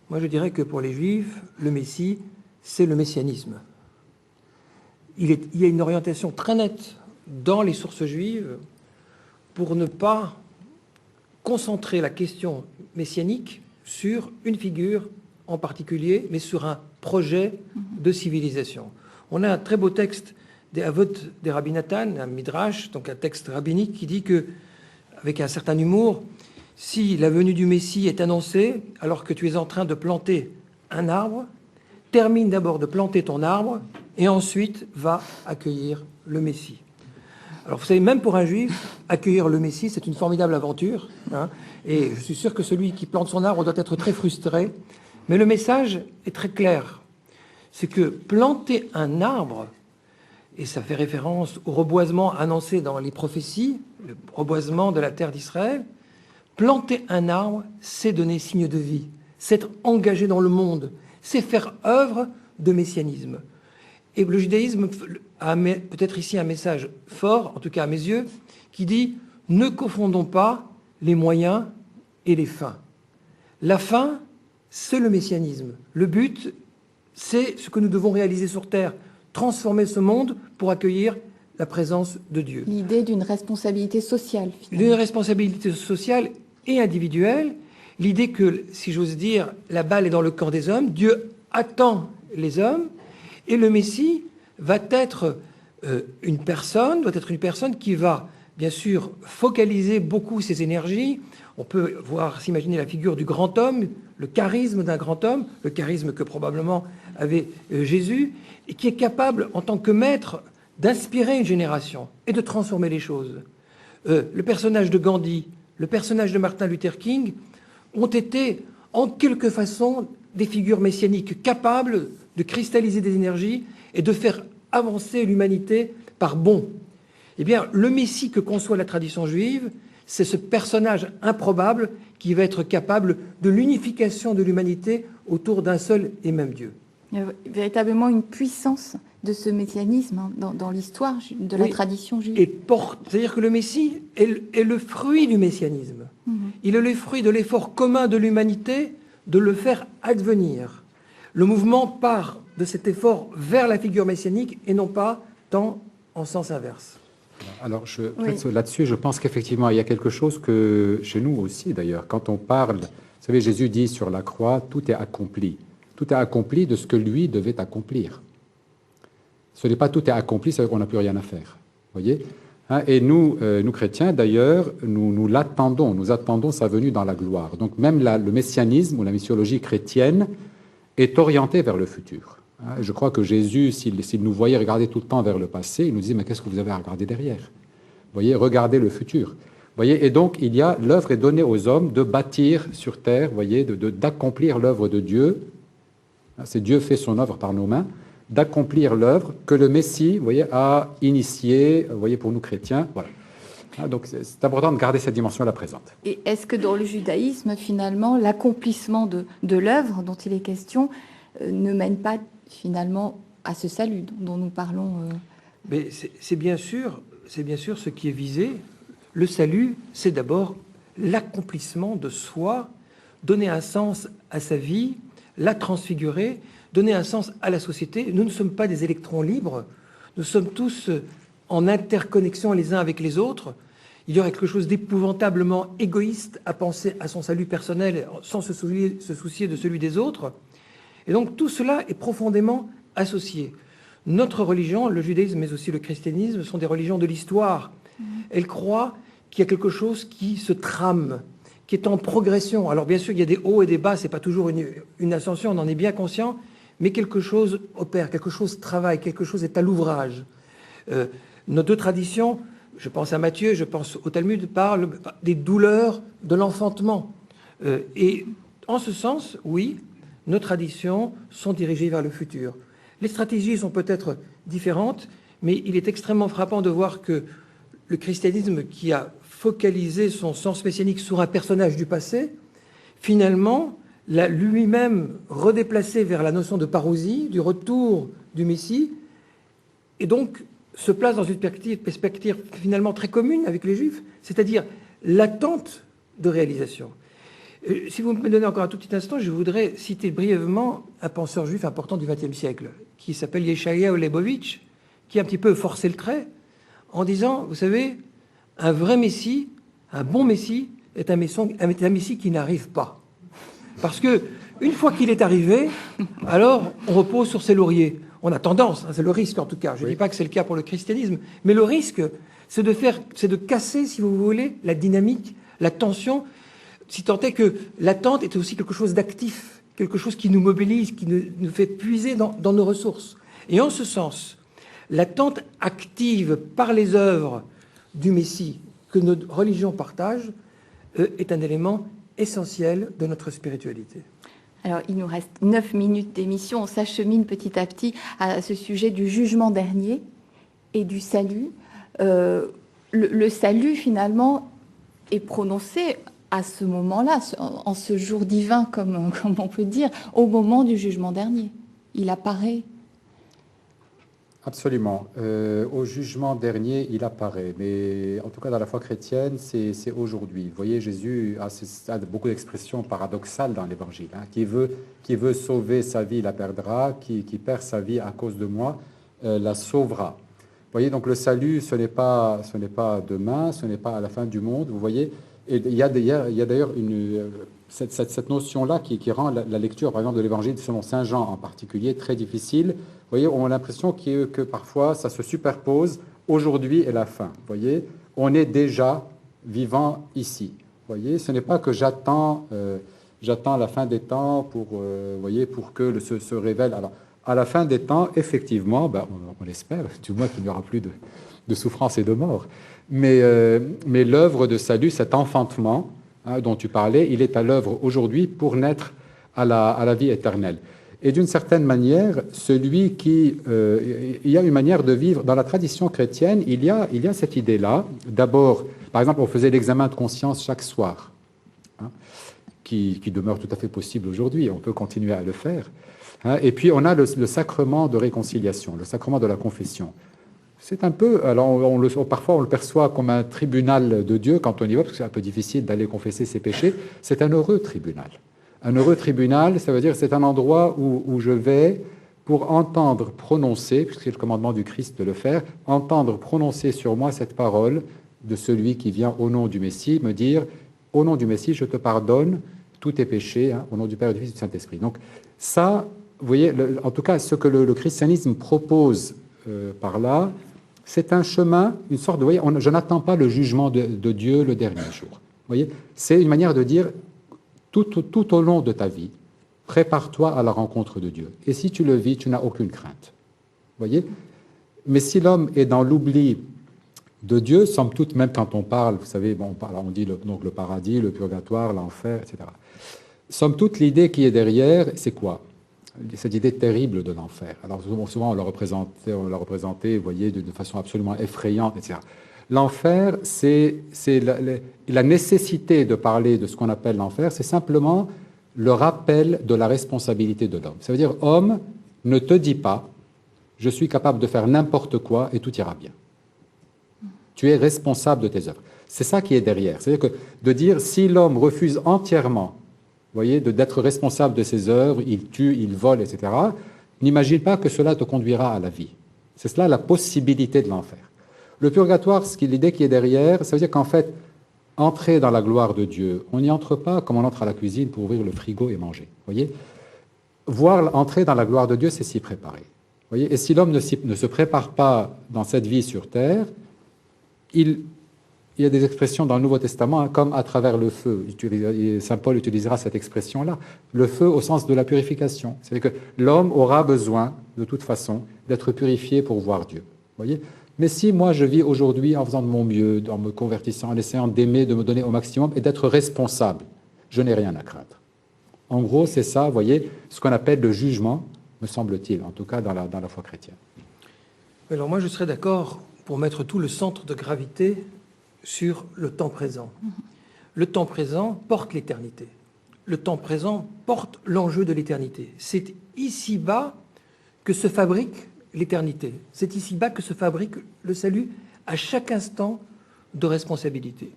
Moi, je dirais que pour les Juifs, le Messie, c'est le messianisme. Il y a une orientation très nette dans les sources juives pour ne pas concentrer la question messianique sur une figure en particulier, mais sur un projet de civilisation. On a un très beau texte des Avot des Rabbi Nathan, un midrash, donc un texte rabbinique, qui dit que, avec un certain humour, si la venue du Messie est annoncée alors que tu es en train de planter un arbre, termine d'abord de planter ton arbre et ensuite va accueillir le Messie. Alors vous savez, même pour un juif, accueillir le Messie, c'est une formidable aventure. Et je suis sûr que celui qui plante son arbre doit être très frustré. Mais le message est très clair. C'est que planter un arbre, et ça fait référence au reboisement annoncé dans les prophéties, le reboisement de la terre d'Israël, planter un arbre, c'est donner signe de vie, c'est être engagé dans le monde, c'est faire œuvre de messianisme. Et le judaïsme a peut-être ici un message fort, en tout cas à mes yeux, qui dit « Ne confondons pas les moyens et les fins ». La fin, c'est le messianisme. Le but, c'est ce que nous devons réaliser sur Terre, transformer ce monde pour accueillir la présence de Dieu. L'idée d'une responsabilité sociale, finalement. D'une responsabilité sociale et individuelle. L'idée que, si j'ose dire, la balle est dans le camp des hommes, Dieu attend les hommes, et le Messie va être une personne qui va, bien sûr, focaliser beaucoup ses énergies. On peut s'imaginer la figure du grand homme, le charisme d'un grand homme, le charisme que probablement avait Jésus, et qui est capable, en tant que maître, d'inspirer une génération et de transformer les choses. Le personnage de Gandhi, le personnage de Martin Luther King ont été, en quelque façon, des figures messianiques capables de cristalliser des énergies et de faire avancer l'humanité par bond. Eh bien, le Messie que conçoit la tradition juive, c'est ce personnage improbable qui va être capable de l'unification de l'humanité autour d'un seul et même Dieu. Il y a véritablement une puissance de ce messianisme dans l'histoire de la tradition juive. C'est-à-dire que le Messie est le fruit du messianisme. Il est le fruit de l'effort commun de l'humanité de le faire advenir. Le mouvement part de cet effort vers la figure messianique et non pas tant en sens inverse. Alors, là-dessus, je pense qu'effectivement, il y a quelque chose que, chez nous aussi d'ailleurs, quand on parle, vous savez, Jésus dit sur la croix, tout est accompli. Tout est accompli de ce que lui devait accomplir. Ce n'est pas tout est accompli, ça veut dire qu'on n'a plus rien à faire. Voyez, et nous, nous chrétiens, d'ailleurs, nous l'attendons, nous attendons sa venue dans la gloire. Donc même le messianisme ou la missiologie chrétienne est orientée vers le futur. Je crois que Jésus, s'il nous voyait regarder tout le temps vers le passé, il nous disait, mais qu'est-ce que vous avez à regarder derrière? Vous voyez, regardez le futur. Vous voyez, et donc, l'œuvre est donnée aux hommes de bâtir sur terre, vous voyez, d'accomplir l'œuvre de Dieu. C'est Dieu fait son œuvre par nos mains, d'accomplir l'œuvre que le Messie, vous voyez, a initiée, vous voyez, pour nous chrétiens. Voilà. Donc, c'est important de garder cette dimension-là présente. Et est-ce que dans le judaïsme, finalement, l'accomplissement de l'œuvre dont il est question ne mène pas finalement à ce salut dont nous parlons Mais c'est bien sûr ce qui est visé. Le salut, c'est d'abord l'accomplissement de soi, donner un sens à sa vie, la transfigurer, donner un sens à la société. Nous ne sommes pas des électrons libres, nous sommes tous en interconnexion les uns avec les autres. Il y aurait quelque chose d'épouvantablement égoïste à penser à son salut personnel sans se soucier de celui des autres. Et donc tout cela est profondément associé. Notre religion, le judaïsme mais aussi le christianisme, sont des religions de l'histoire. Elles croient qu'il y a quelque chose qui se trame, qui est en progression. Alors bien sûr, il y a des hauts et des bas, c'est pas toujours une ascension, on en est bien conscient, mais quelque chose opère, quelque chose travaille, quelque chose est à l'ouvrage. Nos deux traditions, je pense à Matthieu, je pense au Talmud, parlent des douleurs de l'enfantement. Et en ce sens, oui, nos traditions sont dirigées vers le futur. Les stratégies sont peut-être différentes, mais il est extrêmement frappant de voir que le christianisme, qui a focalisé son sens messianique sur un personnage du passé, finalement, l'a lui-même redéplacé vers la notion de parousie, du retour du Messie, et donc se place dans une perspective finalement très commune avec les Juifs, c'est-à-dire l'attente de réalisation. Si vous me donnez encore un tout petit instant, je voudrais citer brièvement un penseur juif important du XXe siècle, qui s'appelle Yeshayahu Leibovitch, qui a un petit peu forcé le trait, en disant, vous savez, un vrai Messie, un bon Messie, est un Messie qui n'arrive pas. Parce que une fois qu'il est arrivé, alors on repose sur ses lauriers. On a tendance, c'est le risque en tout cas, je ne dis pas que c'est le cas pour le christianisme, mais le risque, c'est de casser, si vous voulez, la dynamique, la tension, si tant est que l'attente est aussi quelque chose d'actif, quelque chose qui nous mobilise, qui nous fait puiser dans nos ressources. Et en ce sens, l'attente active par les œuvres du Messie que notre religion partage est un élément essentiel de notre spiritualité. Alors, il nous reste 9 minutes d'émission. On s'achemine petit à petit à ce sujet du jugement dernier et du salut. Le salut, finalement, est prononcé à ce moment-là, en ce jour divin, comme on peut dire, au moment du jugement dernier. Il apparaît. Absolument. Au jugement dernier, il apparaît. Mais en tout cas, dans la foi chrétienne, c'est aujourd'hui. Vous voyez, Jésus a beaucoup d'expressions paradoxales dans l'Évangile. Qui veut sauver sa vie, la perdra. Qui perd sa vie à cause de moi, la sauvera. Vous voyez, donc le salut, ce n'est pas demain, ce n'est pas à la fin du monde. Vous voyez, et il y a d'ailleurs cette notion-là qui rend la lecture, par exemple, de l'Évangile selon Saint Jean en particulier, très difficile. Vous voyez, on a l'impression que parfois ça se superpose, aujourd'hui et la fin. Vous voyez, on est déjà vivant ici. Vous voyez, ce n'est pas que j'attends la fin des temps pour que se révèle. Alors, à la fin des temps, effectivement, on l'espère, du moins qu'il n'y aura plus de souffrance et de mort. Mais l'œuvre de salut, cet enfantement dont tu parlais, il est à l'œuvre aujourd'hui pour naître à la vie éternelle. Et d'une certaine manière, il y a une manière de vivre. Dans la tradition chrétienne, il y a cette idée-là. D'abord, par exemple, on faisait l'examen de conscience chaque soir, qui demeure tout à fait possible aujourd'hui. On peut continuer à le faire. Hein, et puis, on a le sacrement de réconciliation, le sacrement de la confession. C'est un peu, alors parfois on le perçoit comme un tribunal de Dieu quand on y va, parce que c'est un peu difficile d'aller confesser ses péchés. C'est un heureux tribunal. Un heureux tribunal, ça veut dire c'est un endroit où je vais pour entendre prononcer, puisque c'est le commandement du Christ de le faire, entendre prononcer sur moi cette parole de celui qui vient au nom du Messie, me dire, au nom du Messie, je te pardonne tous tes péchés, hein, au nom du Père et du Fils et du Saint-Esprit. Donc ça, vous voyez, en tout cas, ce que le christianisme propose par là, c'est un chemin, une sorte de... Vous voyez, je n'attends pas le jugement de Dieu le dernier jour. Vous voyez, c'est une manière de dire, tout au long de ta vie, prépare-toi à la rencontre de Dieu. Et si tu le vis, tu n'as aucune crainte. Vous voyez? Mais si l'homme est dans l'oubli de Dieu, somme toute, même quand on parle, vous savez, bon, on dit donc le paradis, le purgatoire, l'enfer, etc. Somme toute, l'idée qui est derrière, c'est quoi? Cette idée terrible de l'enfer. Alors souvent, on l'a représenté, vous voyez, de façon absolument effrayante, etc. L'enfer, c'est la nécessité de parler de ce qu'on appelle l'enfer, c'est simplement le rappel de la responsabilité de l'homme. Ça veut dire, homme, ne te dis pas, je suis capable de faire n'importe quoi et tout ira bien. Tu es responsable de tes œuvres. C'est ça qui est derrière. C'est-à-dire que de dire, si l'homme refuse entièrement, vous voyez, d'être responsable de ses œuvres, il tue, il vole, etc., n'imagine pas que cela te conduira à la vie. C'est cela la possibilité de l'enfer. Le purgatoire, l'idée qui est derrière, ça veut dire qu'en fait, entrer dans la gloire de Dieu, on n'y entre pas comme on entre à la cuisine pour ouvrir le frigo et manger. Vous voyez, entrer dans la gloire de Dieu, c'est s'y préparer. Vous voyez, et si l'homme ne se prépare pas dans cette vie sur terre, il y a des expressions dans le Nouveau Testament, hein, comme à travers le feu. Saint Paul utilisera cette expression-là. Le feu au sens de la purification. C'est-à-dire que l'homme aura besoin, de toute façon, d'être purifié pour voir Dieu. Vous voyez ? Mais si moi je vis aujourd'hui en faisant de mon mieux, en me convertissant, en essayant d'aimer, de me donner au maximum et d'être responsable, je n'ai rien à craindre. En gros, c'est ça, vous voyez, ce qu'on appelle le jugement, me semble-t-il, en tout cas dans la foi chrétienne. Alors moi, je serais d'accord pour mettre tout le centre de gravité sur le temps présent. Le temps présent porte l'éternité. Le temps présent porte l'enjeu de l'éternité. C'est ici-bas que se fabrique l'éternité. C'est ici-bas que se fabrique le salut à chaque instant de responsabilité.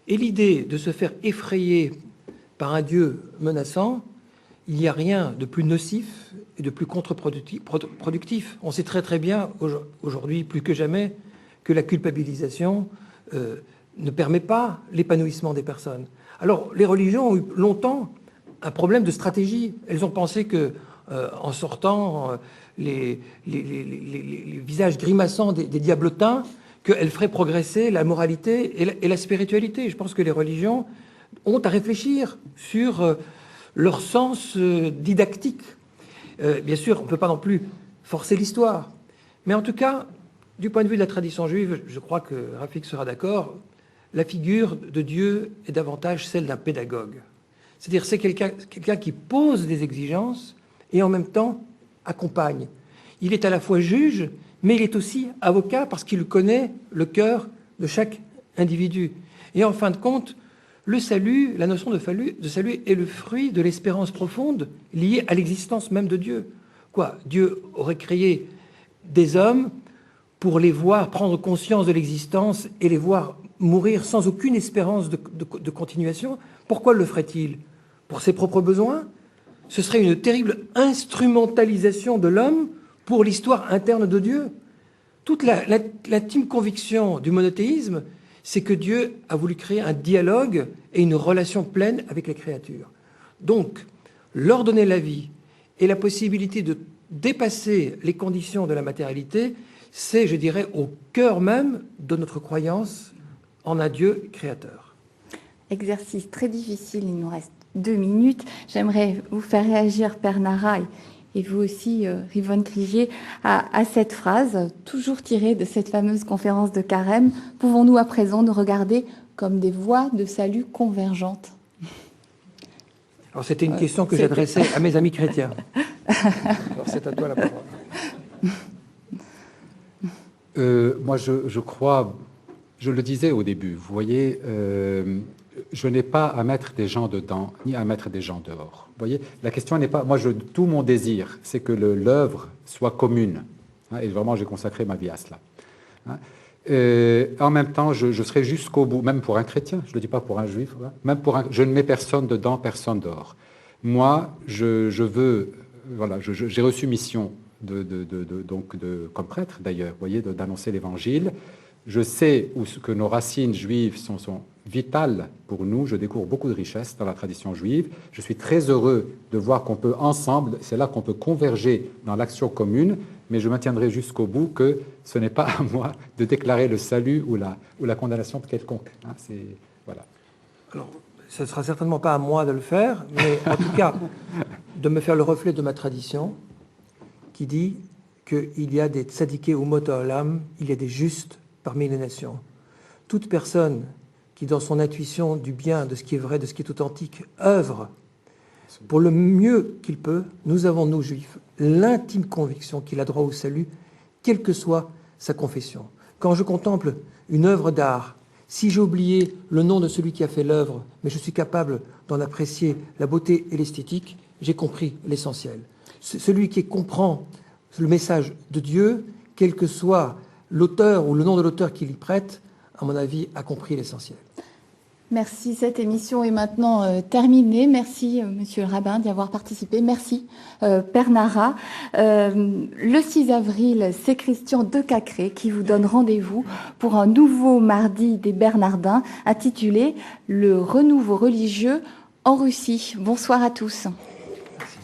Et l'idée de se faire effrayer par un Dieu menaçant, il n'y a rien de plus nocif et de plus contre-productif. On sait très très bien, aujourd'hui plus que jamais, que la culpabilisation ne permet pas l'épanouissement des personnes. Alors, les religions ont eu longtemps un problème de stratégie. Elles ont pensé que, en sortant les visages grimaçants des diablotins, qu'elles feraient progresser la moralité et la spiritualité. Je pense que les religions ont à réfléchir sur leur sens didactique. Bien sûr, on ne peut pas non plus forcer l'histoire. Mais en tout cas, du point de vue de la tradition juive, je crois que Rafik sera d'accord, la figure de Dieu est davantage celle d'un pédagogue. C'est-à-dire c'est quelqu'un qui pose des exigences et en même temps accompagne. Il est à la fois juge, mais il est aussi avocat parce qu'il connaît le cœur de chaque individu. Et en fin de compte, le salut, la notion de salut est le fruit de l'espérance profonde liée à l'existence même de Dieu. Quoi ? Dieu aurait créé des hommes pour les voir prendre conscience de l'existence et les voir mourir sans aucune espérance de continuation. Pourquoi le ferait-il ? Pour ses propres besoins ? Ce serait une terrible instrumentalisation de l'homme pour l'histoire interne de Dieu. Toute l'intime conviction du monothéisme, c'est que Dieu a voulu créer un dialogue et une relation pleine avec les créatures. Donc, leur donner la vie et la possibilité de dépasser les conditions de la matérialité, c'est, je dirais, au cœur même de notre croyance en un Dieu créateur. Exercice très difficile, il nous reste 2 minutes. J'aimerais vous faire réagir, Père Nara, et vous aussi, Rivonne Krigier, à cette phrase, toujours tirée de cette fameuse conférence de Carême. Pouvons-nous à présent nous regarder comme des voies de salut convergentes ? Alors c'était une question que j'adressais à mes amis chrétiens. Alors c'est à toi la parole. Moi, je crois, je le disais au début, vous voyez, je n'ai pas à mettre des gens dedans, ni à mettre des gens dehors. Vous voyez, la question n'est pas... tout mon désir, c'est que l'œuvre soit commune. Et vraiment, j'ai consacré ma vie à cela. En même temps, je serai jusqu'au bout, même pour un chrétien, je ne le dis pas pour un juif, même je ne mets personne dedans, personne dehors. Moi, je veux... Voilà, j'ai reçu mission comme prêtre, d'ailleurs, vous voyez, d'annoncer l'Évangile. Je sais que nos racines juives sont vitales pour nous. Je découvre beaucoup de richesses dans la tradition juive. Je suis très heureux de voir qu'on peut ensemble, c'est là qu'on peut converger dans l'action commune, mais je maintiendrai jusqu'au bout que ce n'est pas à moi de déclarer le salut ou la condamnation de quelconque. Voilà. Alors, ce ne sera certainement pas à moi de le faire, mais en tout cas, de me faire le reflet de ma tradition qui dit qu'il y a des tzadiké umot ha'olam, il y a des justes parmi les nations. Toute personne qui, dans son intuition du bien, de ce qui est vrai, de ce qui est authentique, œuvre pour le mieux qu'il peut, nous avons, nous juifs, l'intime conviction qu'il a droit au salut, quelle que soit sa confession. Quand je contemple une œuvre d'art, si j'ai oublié le nom de celui qui a fait l'œuvre, mais je suis capable d'en apprécier la beauté et l'esthétique, j'ai compris l'essentiel. Celui qui comprend le message de Dieu, quel que soit l'auteur ou le nom de l'auteur qui l'y prête, à mon avis, a compris l'essentiel. Merci, cette émission est maintenant terminée. Merci, monsieur le rabbin, d'y avoir participé. Merci, Père Nara. Le 6 avril, c'est Christian de Cacré qui vous donne rendez-vous pour un nouveau mardi des Bernardins intitulé « Le renouveau religieux en Russie ». Bonsoir à tous. Merci.